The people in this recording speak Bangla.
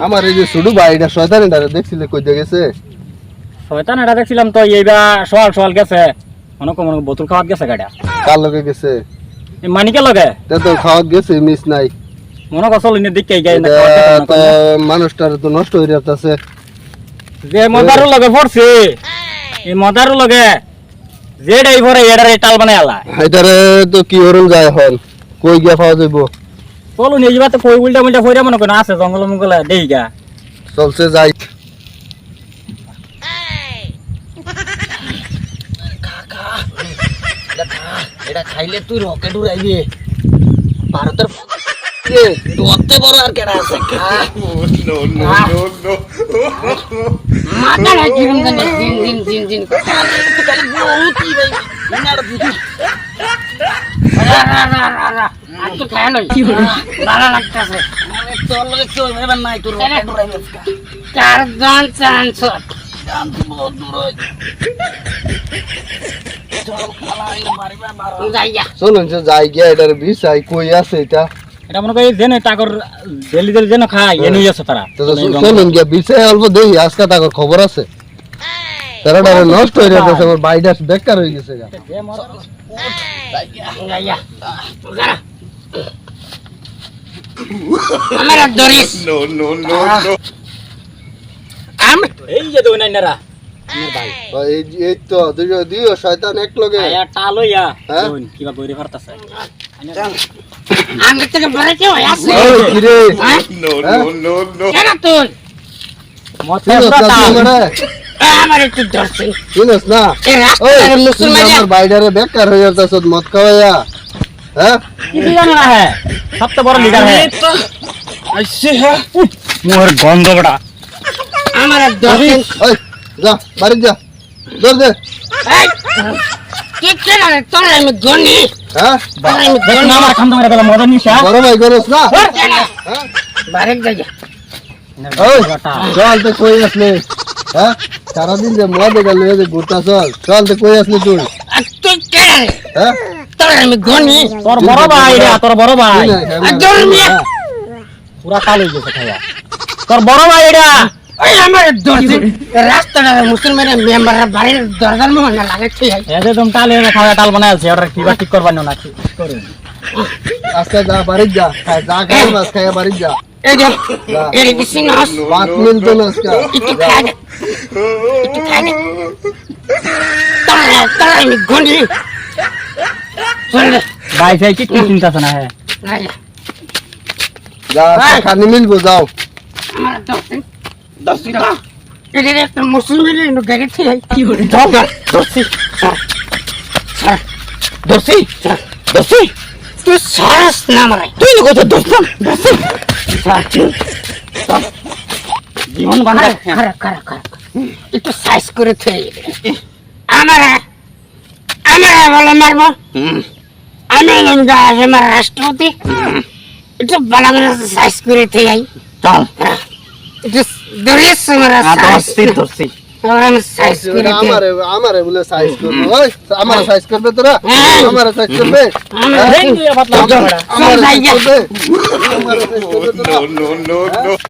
আমার এই যে ছোট ভাইটা শয়তান এটা দেখছিলে কই গেছে? শয়তান এটা দেখছিলাম তো এইবা সওয়াল গেছে মনে বোতল খাওয়াত গেছে গাড়া। কার লগে গেছে? এই মানিকের লগে। তে তো খাওয়াত গেছে মিস নাই। মনে কসল ইনে দেখে গায় না তো মানুষটার তো নষ্ট হয়ে যাচ্ছে। যে মদারু লগে পড়ছে এই মদারু লগে যে ড্রাইভার এটারে টাল বানায় আলা। এটারে তো কি হরন যায় হল কই গিয়া পাওয়া যাইব? চলো নিয়ে যাবা তো কই উল্টা উল্টা কইরা মনে কোন আছে জঙ্গল মঙ্গলে দেইগা চলছে যাই। এটা খাইলে তুই রকেট উড়াইবি ভারতের দোতে বড় আর কেডা আছে মাথা না জিরুম জানে জিন খালি বহুত কি ভাই ইনার বুঝি আর তো খায় লই ভালো লাগতাছে তোর লগে তো এবার নাই তোর রকেট উড়াইবি কার জান চান্স জান বহুত দূর হই চলুন যাই গিয়া এটার বিষয় কই আছে এটা? এটা মনে করি জেনে টাকর ডেলি ডেলি যেন খায় এ নিয়ে যাচ্ছে তারা। চলুন গিয়া বিষয় অল্প দেখি আজকে টাকর খবর আছে। তারা নষ্ট হয়ে যাচ্ছে আমার বাইটা বেকার হয়ে গেছে। এই যে দুই নাইনারা এই তো দুইও শয়তান এক লগে টাল হইয়া কিবা কইরে পারতাছে। আমি থেকে বড় কেউ আছে কি রে? কেন তুই মতে আমার একটু দর্শন চিনস না? আমার বাইডারে বেকার হয়ে যাচ্ছে মদ খাওয়াইয়া। হ্যাঁ কি জানো না হ্যাঁ সবচেয়ে বড় লিডার হ্যাঁ আইছে হ্যাঁ মোর গন্ধ বড়া আমার দর্শন ওই যা বাড়ি যা দর দে। এই কি কেন তোর আমি গনি হ্যাঁ দেখ না আমার খাম তোমার গলা মদন নিশা বড় ভাই করস না? হ্যাঁ বারেক যাই ওই চল তো কই আসলে? হ্যাঁ সারাদিন যে মদ গেল যে ঘুরতা চল তো কই আসলে তুই? তুই কেন হ্যাঁ তোর আমি গনি তোর বড় ভাই রে তোর বড় ভাই পুরা কাল হয়ে গেছে খায়া তোর বড় ভাই এটা ওই আমার দর্শন রাস্তাটা মুসলমানের মেম্বাররা বাড়ির দরজার মুখে না লাগে ঠিক আছে এতে তুমি টাল এনে খাওয়া টাল বানাইছে ওরা কিবা ঠিক করবা না কি করে আজকে যা বাড়ি যা যা খাই মাছ খাইয়া বাড়ি যা। এই যে এর কিছু না 5 মিনিট তো না আজকে একটু খাই তারা আমি গনি চল ভাই ভাই কি চিন্তা আছে না হ্যাঁ যা খানি মিলবো যাও। আমার দর্শন এটা একটা মুসলমানের গাড়ি ঠিক আছে কি করে দর্শি তুই সারাস না মারাই তুই কত দর্শন জীবন বান্ধব খারাপ একটু সাইজ করে থেকে আমার বলে মারবো আমি আমার রাষ্ট্রপতি একটু ভালো করে সাইজ করে থেকে চল একটু দরিয়ার সময় ধরছি সাইজ করে আমারে বলে সাইজ করবে? ওই আমারে সাইজ করবে তোরা? আমারে সাইজ করবে? আমার আমারে সাইজ করবে তোরা?